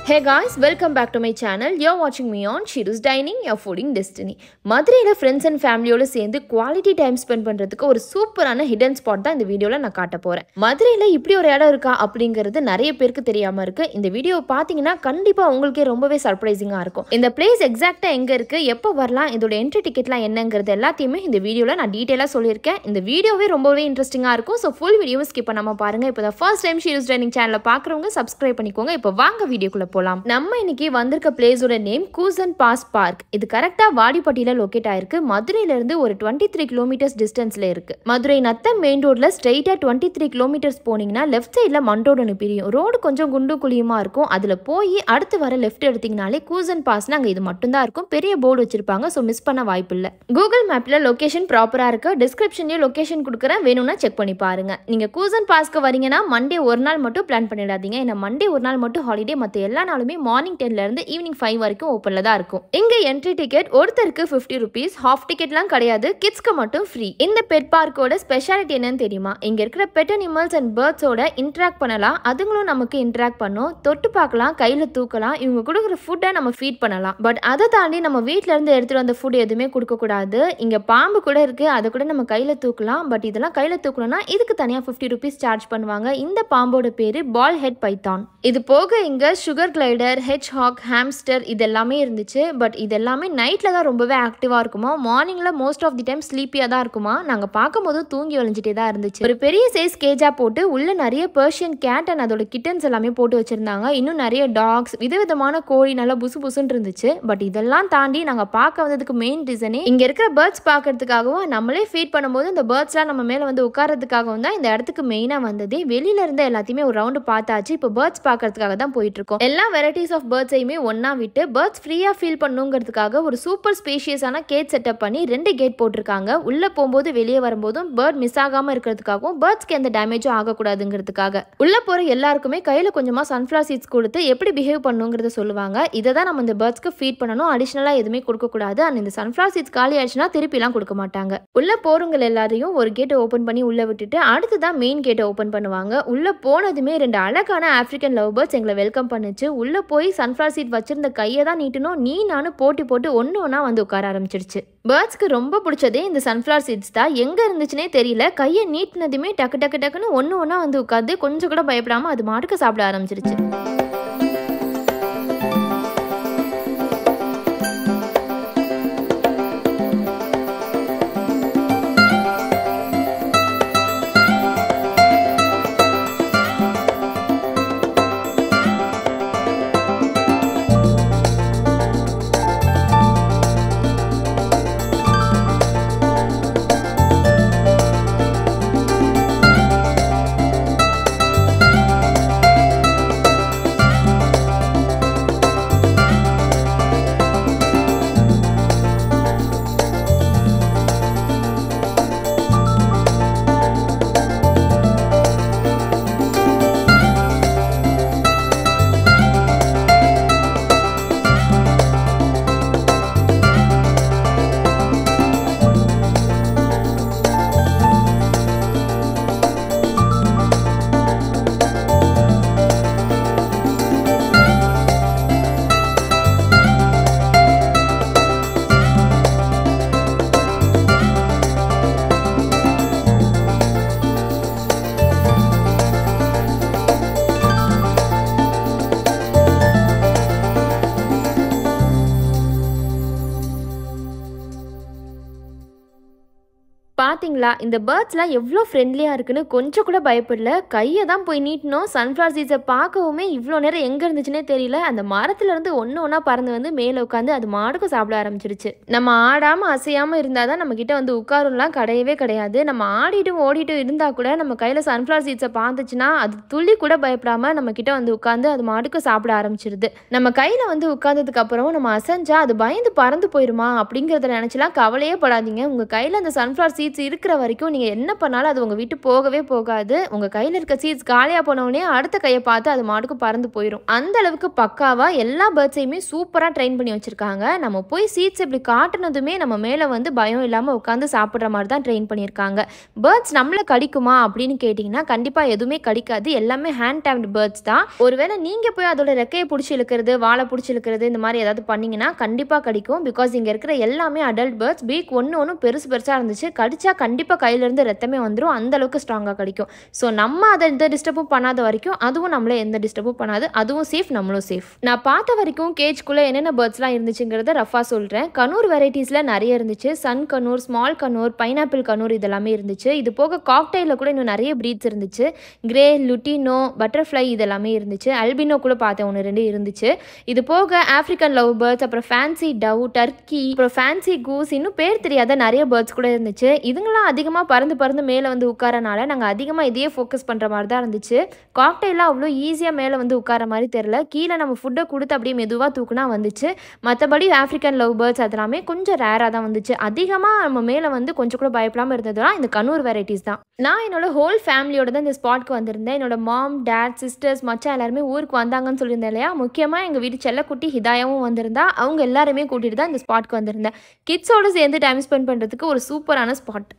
Hey guys, welcome back to my channel. You're watching me on Shiru's Dining, your fooding destiny. மதுரையில் friends and ஃபேமிலியோடு சேர்ந்து quality time spend பண்ணுறதுக்கு ஒரு சூப்பரான hidden spot தான் இந்த வீடியோவில் நான் காட்ட போகிறேன். மதுரையில் இப்படி ஒரு இடம் இருக்கா அப்படிங்கிறது நிறைய பேருக்கு தெரியாமல் இருக்குது. இந்த வீடியோவை பார்த்தீங்கன்னா கண்டிப்பாக உங்களுக்கே ரொம்பவே சர்ப்ரைசிங்காக இருக்கும். இந்த பிளேஸ் எக்ஸாக்டாக எங்கே இருக்குது, எப்போ வரலாம், இதோட என்ட்ரி டிக்கெட்லாம் என்னங்கிறது எல்லாத்தையுமே இந்த வீடியோவில் நான் டீட்டெயிலாக சொல்லியிருக்கேன். இந்த வீடியோவே ரொம்பவே இன்ட்ரெஸ்டிங்காக இருக்கும். ஸோ ஃபுல் வீடியோவை ஸ்கிப் பண்ணாமல் பாருங்கள். இப்போ தான் ஃபர்ஸ்ட் டைம் ஷிருஸ் டைனிங் சேனலை பார்க்குறவங்க சப்ஸ்கிரைப் பண்ணிக்கோங்க. இப்போ வாங்க வீடியோக்குள்ளே போலாம். நம்ம இன்னைக்கு வந்திருக்க பிளேஸோட நேம் கூசன் பாஸ் பார்க். இது கரெக்டா வாடிப்பட்டியில லொகேட் ஆயிருக்கு. மதுரையில இருந்து ஒரு 23 கிலோமீட்டர்ஸ் டிஸ்டன்ஸ்ல இருக்கு. மதுரை நத்தம் மெயின் ரோட்ல ஸ்ட்ரெயிட்டா 23 கிலோமீட்டர்ஸ் போனீங்கன்னா லெஃப்ட் சைட்ல மண்டோடு பிரியும். ரோடு கொஞ்சம் குண்டு குழியுமா இருக்கும். அதுல போய் அடுத்து வர லெஃப்ட் எடுத்தீங்கனாலே கூசன் பாஸ்னா அங்க இது மட்டும் தான் இருக்கும். பெரிய போர்டு வச்சிருப்பாங்க. ஸோ மிஸ் பண்ண வாய்ப்பு இல்லை. கூகுள் மேப்ல லொகேஷன் ப்ராப்பரா இருக்கு. டிஸ்கிரிப்ஷன்லயே லொகேஷன் கொடுக்குறேன், வேணும்னா செக் பண்ணி பாருங்க. நீங்க கூசன் பாஸ்க்கு வரீங்கன்னா மண்டே ஒரு நாள் மட்டும் பிளான் பண்ணிடாதீங்க. ஏன்னா மண்டே ஒரு நாள் மட்டும் ஹாலிடே, மற்ற எல்லா நாளுமே மார்னிங் 10ல இருந்து ஈவினிங் 5 வரைக்கும் ஓப்பன்ல தான் இருக்கும். இங்க என்ட்ரி டிக்கெட் ஒருத்தருக்கு 50 rupees, ஹாஃப் டிக்கெட்லாம் கிடையாது, கிட்ஸ்க்கு மட்டும் ஃப்ரீ. இந்த பெட் பார்க்கோட ஸ்பெஷாலிட்டி என்னன்னு தெரியுமா? இங்க இருக்கிற பெட் அனிமல்ஸ் அண்ட் பேர்ட்ஸோட இன்டராக்ட் பண்ணலாம். அதுங்களும் நமக்கு இன்டராக்ட் பண்ணும். தொட்டு பார்க்கலாம், கையில தூக்கலாம். இவங்க கொடுக்குற ஃபுட்டை நம்ம ஃபீட் பண்ணலாம். பட் அதை தாண்டி நம்ம வீட்ல இருந்து எடுத்துட்டு வந்த ஃபுட் எதுவுமே கொடுக்க கூடாது. இங்க பாம்பு கூட இருக்கு, அதை கூட நம்ம கையில தூக்கலாம். பட் இதெல்லாம் கையில தூக்கணும்னா இதுக்கு தனியா 50 rupees சார்ஜ் பண்ணுவாங்க. இந்த பாம்போட பேரு பால் ஹெட் பைத்தான். இது போக இங்க சுகர் கிளைடர், ஹெட்ஜ்ஹாக், ஹாம்ஸ்டர் இதெல்லாமே இருந்துச்சு. பட் இதெல்லாமே நைட்டில் தான் ரொம்பவே ஆக்டிவாக இருக்குமா. மார்னிங்கில் மோஸ்ட் ஆஃப் தி டைம் ஸ்லீப்பியாக தான் இருக்குமா. நாங்கள் பார்க்கும்போது தூங்கி வளைஞ்சிட்டே தான் இருந்துச்சு. ஒரு பெரிய சைஸ் கேஜாக போட்டு உள்ள நிறைய பெர்ஷியன் கேட் அண்ட் அதோட கிட்டன்ஸ் எல்லாமே போட்டு வச்சிருந்தாங்க. இன்னும் நிறைய டாக்ஸ், விதவிதமான கோழி நல்லா புசு புசுன்னு இருந்துச்சு. பட் இதெல்லாம் தாண்டி நாங்கள் பார்க்க வந்ததுக்கு மெயின் ரீசனே இங்கே இருக்கிற பேர்ட்ஸ் பார்க்கறதுக்காகவும் நம்மளே ஃபீட் பண்ணும்போது இந்த பேர்ட்ஸ்லாம் நம்ம மேலே வந்து உட்காரதுக்காகவும் தான் இந்த இடத்துக்கு மெயினாக வந்ததே. வெளியில இருந்த எல்லாத்தையுமே ஒரு ரவுண்டு பார்த்தாச்சு. இப்போ பேர்ட்ஸ் பார்க்கறதுக்காக தான் போயிட்டு இருக்கோம். எல்லா வெரைட்டிஸ் ஆஃப் பேர்ட்ஸையுமே ஒன்னா விட்டு பேர்ட்ஸ் ஃப்ரீயா ஃபீல் பண்ணுங்கிறதுக்காக ஒரு சூப்பர் ஸ்பேஷியஸான கேட் செட்டப் பண்ணி 2 கேட் போட்டிருக்காங்க. உள்ள போகும்போது வெளியே வரும்போதும் பேர்ட் மிஸ் ஆகாம இருக்கிறதுக்காகவும் பேர்ட்ஸ்க்கு எந்த டேமேஜும் ஆகக்கூடாதுங்கிறதுக்காக உள்ள போற எல்லாருக்குமே கையில கொஞ்சமா சன்ஃபிளவர் சீட்ஸ் கொடுத்து எப்படி பிஹேவ் பண்ணுங்கிறத சொல்லுவாங்க. இதை தான் நம்ம இந்த பேர்ட்ஸ்க்கு ஃபீட் பண்ணணும். அடிஷனலா எதுவுமே கொடுக்க கூடாது. அண்ட் இந்த சன்ஃபிளவர் சீட்ஸ் காலி ஆயிடுச்சுன்னா திருப்பிலாம் கொடுக்க மாட்டாங்க. உள்ள போறவங்க எல்லாரையும் ஒரு கேட்டை ஓப்பன் பண்ணி உள்ள விட்டுட்டு அடுத்துதான் மெயின் கேட்டை ஓப்பன் பண்ணுவாங்க. உள்ள போனதுமே 2 அழகான ஆப்பிரிக்கன் லவ் பேர்ட்ஸ் எங்களை வெல்கம் பண்ணுச்சு. உள்ள போய் சன்ஃபிளவர் சீட் வச்சிருந்த கையை தான் நீட்டணும். நீ நானும் போட்டி போட்டு ஒன்னா வந்து உட்கார ஆரம்பிச்சிருச்சு. பேர்ட்ஸ்க்கு ரொம்ப பிடிச்சதே இந்த சன்ஃபிளவர் சீட்ஸ் தான். எங்க இருந்துச்சுன்னே தெரியல. கையை நீட்டினதுமே டக்கு டக்கு டக்குன்னு ஒன்னா வந்து உட்காந்து கொஞ்சம் கூட பயப்படாம அது மாட்டுக்கு சாப்பிட ஆரம்பிச்சிருச்சு. பார்த்தீங்களா, இந்த பேர்ட்ஸ்லாம் எவ்வளோ ஃப்ரெண்ட்லியாக இருக்குன்னு கொஞ்சம் கூட பயப்படல. கையை தான் போய் நீட்டணும். சன்ஃப்ளவர் சீட்ஸை பார்க்கவுமே இவ்வளோ நேரம் எங்கே இருந்துச்சுன்னே தெரியல. அந்த மரத்துலேருந்து ஒன்றா பறந்து வந்து மேலே உட்காந்து அது மாடுக்கும் சாப்பிட ஆரம்பிச்சிருச்சு. நம்ம ஆடாமல் அசையாமல் இருந்தால் தான் நம்மக்கிட்ட வந்து உட்காருலாம் கிடையவே கிடையாது. நம்ம ஆடிட்டும் ஓடிட்டும் இருந்தால் கூட நம்ம கையில் சன்ஃப்ளவர் சீட்ஸை பார்த்துச்சுன்னா அது துள்ளி கூட பயப்படாமல் நம்மக்கிட்ட வந்து உட்காந்து அது மாடுக்கு சாப்பிட ஆரம்பிச்சிருது. நம்ம கையில் வந்து உட்காந்ததுக்கு அப்புறம் நம்ம அசைஞ்சா அது பயந்து பறந்து போயிடுமா அப்படிங்கிறத நினச்சலாம் கவலையே படாதீங்க. உங்கள் கையில் அந்த சன்ஃப்ளவர் சீட்ஸ் இருக்கிற வரைக்கும் நீங்கள் என்ன பண்ணாலும் அது உங்கள் விட்டு போகவே போகாது. உங்கள் கையில் இருக்க சீட்ஸ் காலியாக போனவுடனே அடுத்த கையை பார்த்து அது மாட்டுக்கு பறந்து போயிடும். அந்த அளவுக்கு பக்காவாக எல்லா பேர்ட்ஸையுமே சூப்பராக ட்ரெயின் பண்ணி வச்சுருக்காங்க. நம்ம போய் சீட்ஸ் இப்படி காட்டுனதுமே நம்ம மேலே வந்து பயம் இல்லாமல் உட்காந்து சாப்பிட்ற மாதிரி தான் ட்ரெயின் பண்ணியிருக்காங்க. பேர்ட்ஸ் நம்மளை கடிக்குமா அப்படின்னு கேட்டிங்கன்னா கண்டிப்பாக எதுவுமே கடிக்காது. எல்லாமே ஹேண்ட் டேப்டு பேர்ட்ஸ் தான். ஒருவேளை நீங்கள் போய் அதோட ரெக்கையை பிடிச்சி இழுக்கிறது, வாழை பிடிச்சி இழுக்கிறது, இந்த மாதிரி ஏதாவது பண்ணிங்கன்னா கண்டிப்பாக கடிக்கும். பிகாஸ் இங்கே இருக்கிற எல்லாமே அடல்ட் பேர்ட்ஸ். பீக் ஒன்று பெருசு பெருசாக இருந்துச்சு. கடிச்சா கண்டிப்பாக கையிலேருந்து ரத்தமே வந்துடும். அந்த அளவுக்கு ஸ்ட்ராங்காக கடிக்கும். ஸோ நம்ம அதை எந்த டிஸ்டர்பும் பண்ணாத வரைக்கும் அதுவும் நம்மளே எந்த டிஸ்டர்பும் பண்ணாது. அதுவும் சேஃப், நம்மளும் சேஃப். நான் பார்த்த வரைக்கும் கேஜ்குள்ளே என்னென்ன பேர்ட்ஸ்லாம் இருந்துச்சுங்கிறத ரஃபாக சொல்கிறேன். கனூர் வெரைட்டிஸில் நிறைய இருந்துச்சு. சன் கனூர், ஸ்மால் கனூர், பைனாப்பிள் கனூர் இதெல்லாமே இருந்துச்சு. இது போக காக்டைலில் கூட இன்னும் நிறைய ப்ரீட்ஸ் இருந்துச்சு. கிரே, லுட்டினோ, பட்டர்ஃப்ளை இதெல்லாமே இருந்துச்சு. அல்பினோ கூட பார்த்தேன், 1-2 இருந்துச்சு. இது போக ஆஃப்ரிக்கன் லவ் பேர்ட்ஸ், அப்புறம் ஃபேன்சி டவ், டர்க்கி, அப்புறம் ஃபேன்சி கூஸ், இன்னும் பேர் தெரியாத நிறைய பேர்ட்ஸ் கூட இருந்துச்சு. இதுங்களாம் அதிகமாக பறந்து மேலே வந்து உட்காரனால நாங்கள் அதிகமாக இதையே ஃபோக்கஸ் பண்ணுற மாதிரி தான் இருந்துச்சு. காக்டைலாம் அவ்வளோ ஈஸியாக மேலே வந்து உட்கார மாதிரி தெரில. கீழே நம்ம ஃபுட்டை கொடுத்து அப்படியே மெதுவாக தூக்குனா வந்துச்சு. மற்றபடி ஆஃப்ரிக்கன் லவ் பேர்ட்ஸ் அதெல்லாமே கொஞ்சம் ரேராக தான் வந்துச்சு. அதிகமாக நம்ம மேலே வந்து கொஞ்சம் கூட பயப்படாமல் இருந்ததுலாம் இந்த கனூர் வெரைட்டிஸ் தான். நான் என்னோட ஹோல் ஃபேமிலியோட தான் இந்த ஸ்பாட்க்கு வந்திருந்தேன். என்னோட மாம், டேட், சிஸ்டர்ஸ், மச்சான் எல்லாருமே ஊருக்கு வந்தாங்கன்னு சொல்லியிருந்தேன் இல்லையா. முக்கியமாக எங்கள் வீட்டு செல்லக்குட்டி ஹிதாயாவும் வந்திருந்தா. அவங்க எல்லாருமே கூட்டிகிட்டு தான் இந்த ஸ்பாட்க்கு வந்திருந்தேன். கிட்ஸோடு சேர்ந்து டைம் ஸ்பெண்ட் பண்ணுறதுக்கு ஒரு சூப்பரான ஸ்பாட்.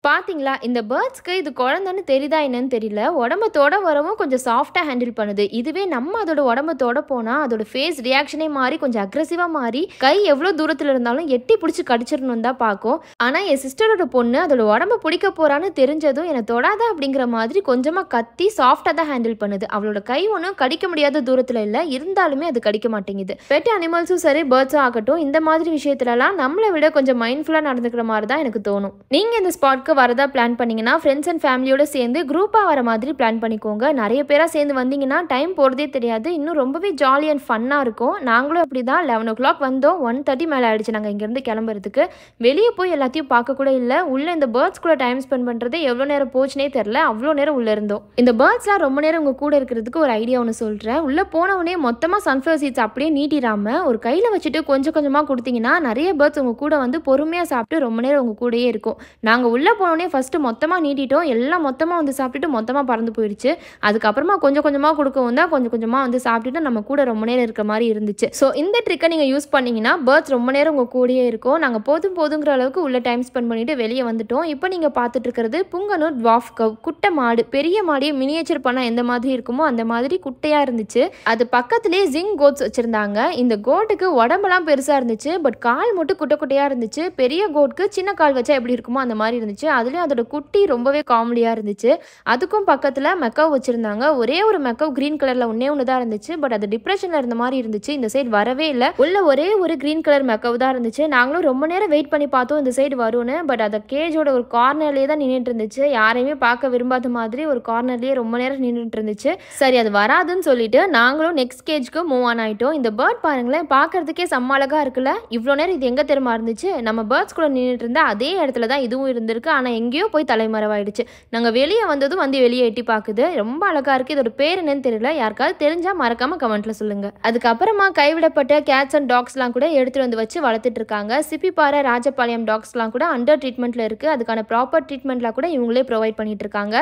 பார்த்தீங்களா, இந்த பேர்ட்ஸ்க்கு இது குழந்தைன்னு தெரியுதா என்னன்னு தெரியல. உடம்பத்தோட வரவும் கொஞ்சம் சாஃப்டாக ஹேண்டில் பண்ணுது. இதுவே நம்ம அதோட உடம்பத்தோட போனால் அதோட ஃபேஸ் ரியாக்ஷனே மாறி கொஞ்சம் அக்ரெசிவாக மாறி கை எவ்வளோ தூரத்தில் இருந்தாலும் எட்டி பிடிச்சி கடிச்சிடணும் தான் பார்க்கும். ஆனால் என் சிஸ்டரோட பொண்ணு அதோட உடம்ப பிடிக்க போகிறான்னு தெரிஞ்சதும் என்னை தொடாத அப்படிங்கிற மாதிரி கொஞ்சமாக கத்தி சாஃப்டாக தான் ஹேண்டில் பண்ணுது. அவளோட கை ஒன்றும் கடிக்க முடியாத தூரத்தில் இல்லை, இருந்தாலுமே அது கடிக்க மாட்டேங்குது. பெட் அனிமல்ஸும் சரி, பேர்ட்ஸும் ஆகட்டும், இந்த மாதிரி விஷயத்துலலாம் நம்மளை விட கொஞ்சம் மைண்ட்ஃபுல்லாக நடந்துக்கிற மாதிரி தான் எனக்கு தோணும். நீங்கள் இந்த ஸ்பாட்க்கு வரதா பிளான் பண்ணீங்கன்னா ஃப்ரெண்ட்ஸ் அண்ட் ஃபேமிலியோட சேர்ந்து குரூப்பாக வர மாதிரி பிளான் பண்ணிக்கோங்க. நிறைய பேராக சேர்ந்து வந்தீங்கன்னா டைம் போகிறதே தெரியாது. இன்னும் ரொம்பவே ஜாலி அண்ட் ஃபன்னாக இருக்கும். நாங்களும் அப்படி தான் 11 o'clock வந்தோம். 1:30 மேலே ஆயிடுச்சு நாங்கள் இங்கேருந்து கிளம்புறதுக்கு. வெளியே போய் எல்லாத்தையும் பார்க்க கூட இல்லை. உள்ளே இந்த பேர்ட்ஸ் கூட டைம் ஸ்பெண்ட் பண்ணுறது எவ்வளோ நேரம் போச்சுனே தெரில. அவ்வளோ நேரம் உள்ளே இருந்தோம். இந்த பேர்ட்ஸ்லாம் ரொம்ப நேரம் உங்கள் கூட இருக்கிறதுக்கு ஒரு ஐடியா ஒன்று சொல்கிறேன். உள்ளே போனவுடனே மொத்தமாக சன்ஃப்ளவர் சீட்ஸ் அப்படியே நீட்டிடாமல் ஒரு கையில் வச்சுட்டு கொஞ்சம் கொஞ்சமாக கொடுத்தீங்கன்னா நிறைய பேர்ட்ஸ் உங்கள் கூட வந்து பொறுமையாக சாப்பிட்டு ரொம்ப நேரம் உங்கள் கூடயே இருக்கும். நாங்கள் உள்ளே போனோடனே ஃபஸ்ட்டு மொத்தமாக நீட்டிட்டோம். எல்லாம் மொத்தமாக வந்து சாப்பிட்டுட்டு மொத்தமாக பறந்து போயிடுச்சு. அதுக்கப்புறமா கொஞ்சம் கொஞ்சமாக கொடுக்கவும் தான் கொஞ்சம் கொஞ்சமாக வந்து சாப்பிட்டுட்டு நம்ம கூட ரொம்ப நேரம் இருக்கிற மாதிரி இருந்துச்சு. ஸோ இந்த ட்ரிக்கை நீங்கள் யூஸ் பண்ணிங்கன்னா பேர்ட்ஸ் ரொம்ப நேரம் உங்கள் கூடயே இருக்கும். நாங்கள் போதுங்கிற அளவுக்கு உள்ள டைம் ஸ்பெண்ட் பண்ணிவிட்டு வெளியே வந்துட்டோம். இப்போ நீங்கள் பார்த்துட்டு இருக்கிறது புங்கனூர் ட்வார்ஃப் கவ், குட்டை மாடு. பெரிய மாடியை மினியேச்சர் பண்ணால் எந்த மாதிரி இருக்குமோ அந்த மாதிரி குட்டையாக இருந்துச்சு. அது பக்கத்துலேயே ஜிங் கோட்ஸ் வச்சுருந்தாங்க. இந்த கோட்டுக்கு உடம்பெல்லாம் பெருசாக இருந்துச்சு, பட் கால் மட்டும் குட்டை குட்டையாக இருந்துச்சு. பெரிய கோட்டுக்கு சின்ன கால் வச்சா எப்படி இருக்குமோ அந்த மாதிரி இருந்துச்சு. அதுலேயும் அதோட குட்டி ரொம்பவே காமெடியாக இருந்துச்சு. அதுக்கும் பக்கத்தில் மெக்கவ் வச்சுருந்தாங்க. ஒரே ஒரு மெக்கவ் க்ரீன் கலரில் ஒன்று தான் இருந்துச்சு. பட் அது டிப்ரெஷனில் இருந்த மாதிரி இருந்துச்சு. இந்த சைடு வரவே இல்லை. உள்ள ஒரே ஒரு க்ரீன் கலர் மெக்கவ் தான் இருந்துச்சு. நாங்களும் ரொம்ப நேரம் வெயிட் பண்ணி பார்த்தோம் இந்த சைடு வரும்னு. பட் அந்த கேஜோட ஒரு கார்னர்லேயே தான் நின்றுட்டு இருந்துச்சு. யாரையுமே பார்க்க விரும்பாத மாதிரி ஒரு கார்னர்லேயே ரொம்ப நேரம் நின்றுட்டு இருந்துச்சு. சரி, அது வராதுன்னு சொல்லிட்டு நாங்களும் நெக்ஸ்ட் கேஜ்க்கு மூவ் ஆன் ஆகிட்டோம். இந்த பேர்ட் பாருங்களேன், பார்க்கறதுக்கே செம்ம அழகா இருக்குல்ல. இவ்வளோ நேரம் இது எங்கே தெரியுமா இருந்துச்சு? நம்ம பேர்ட்ஸ் கூட நின்றுட்டு இருந்தா அதே இடத்துல தான் இதுவும் இருந்திருக்கு. ஆனால் எங்கேயோ போய் தலைமறைவாயிடுச்சு. நாங்கள் வெளியே வந்ததும் வந்து வெளியே எட்டி பார்க்குது. ரொம்ப அழகாக இருக்குது. இதோட பேர் என்னன்னு தெரியல. யாருக்காவது தெரிஞ்சால் மறக்காமல் கமெண்ட்டில் சொல்லுங்கள். அதுக்கப்புறமா கைவிடப்பட்ட கேட்ஸ் அண்ட் டாக்ஸ்லாம் கூட எடுத்துகிட்டு வந்து வச்சு வளர்த்துட்டு இருக்காங்க. சிப்பிப்பாறை, ராஜபாளையம் டாக்ஸ்லாம் கூட அண்டர் ட்ரீட்மெண்ட்டில் இருக்குது. அதுக்கான ப்ராப்பர் ட்ரீட்மெண்ட்லாம் கூட இவங்களே ப்ரொவைட் பண்ணிட்டு இருக்காங்க.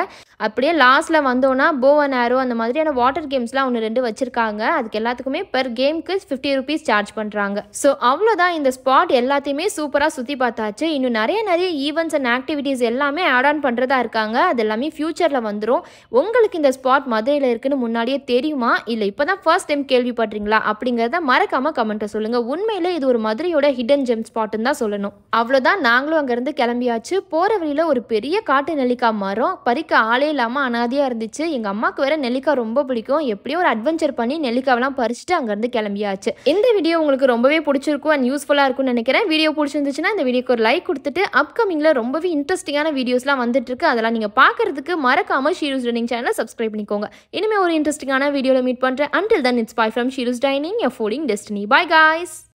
அப்படியே லாஸ்ட்டில் வந்தோன்னா போ அண்ட் ஆரோ அந்த மாதிரியான வாட்டர் கேம்ஸ்லாம் 1-2 வச்சுருக்காங்க. அதுக்கு எல்லாத்துக்குமே பெர் கேமுக்கு 50 rupees சார்ஜ் பண்ணுறாங்க. ஸோ அவ்வளோதான், இந்த ஸ்பாட் எல்லாத்தையுமே சூப்பராக சுற்றி பார்த்தாச்சு. இன்னும் நிறைய ஈவெண்ட்ஸ் அண்ட் ஆக்டிவிட்டீஸ் எல்லாமே ஆட் ஆன் பண்ணுறதா இருக்காங்க. அது எல்லாமே ஃபியூச்சரில் வந்துடும். உங்களுக்கு இந்த ஸ்பாட் மதுரையில் இருக்குன்னு முன்னாடியே தெரியுமா, இல்லை இப்போ தான் ஃபர்ஸ்ட் டைம் கேள்விப்படுறீங்களா அப்படிங்கிறத மறக்காமல் கமெண்ட்டை சொல்லுங்கள். உண்மையிலே இது ஒரு மதுரையோட ஹிடன் ஜெம் ஸ்பாட்டுன்னு தான் சொல்லணும். அவ்வளோதான், நாங்களும் அங்கேருந்து கிளம்பியாச்சு. போகிற வழியில் ஒரு பெரிய காட்டு நெல்லிக்காய் மரம், பறிக்க ஆளே இல்லாமல் அனாதியாக இருந்துச்சு. எங்கள் அம்மாவுக்கு வேற நெல்லிக்காய் ரொம்ப பிடிக்கும். எப்படியோ ஒரு அட்வென்ச்சர் பண்ணி நெல்லிக்காவெல்லாம் பறிச்சுட்டு அங்கேருந்து கிளம்பியாச்சு. இந்த வீடியோ உங்களுக்கு ரொம்பவே பிடிச்சிருக்கும் அண்ட் யூஸ்ஃபுல்லாக இருக்கும்னு நினைக்கிறேன். வீடியோ பிடிச்சிருந்துச்சுன்னா இந்த வீடியோக்கு ஒரு லைக் கொடுத்துட்டு அப்கமிங்கில் ரொம்பவே இன்ட்ரெஸ்ட் இன்ட்ரெஸ்டிங்கான வீடியோஸ்லாம் வந்துட்டு இருக்கு. அதெல்லாம் நீங்க பார்க்கறதுக்கு மறக்காம ஷீருஸ் டைனிங் சேனலை சப்ஸ்கிரைப் பண்ணிக்கோங்க. இனிமே ஒரு இன்ட்ரெஸ்டிங்கான வீடியோல மீட் பண்றேன். Until then, it's bye from Sheilu's Dining, your fooding destiny. Bye guys.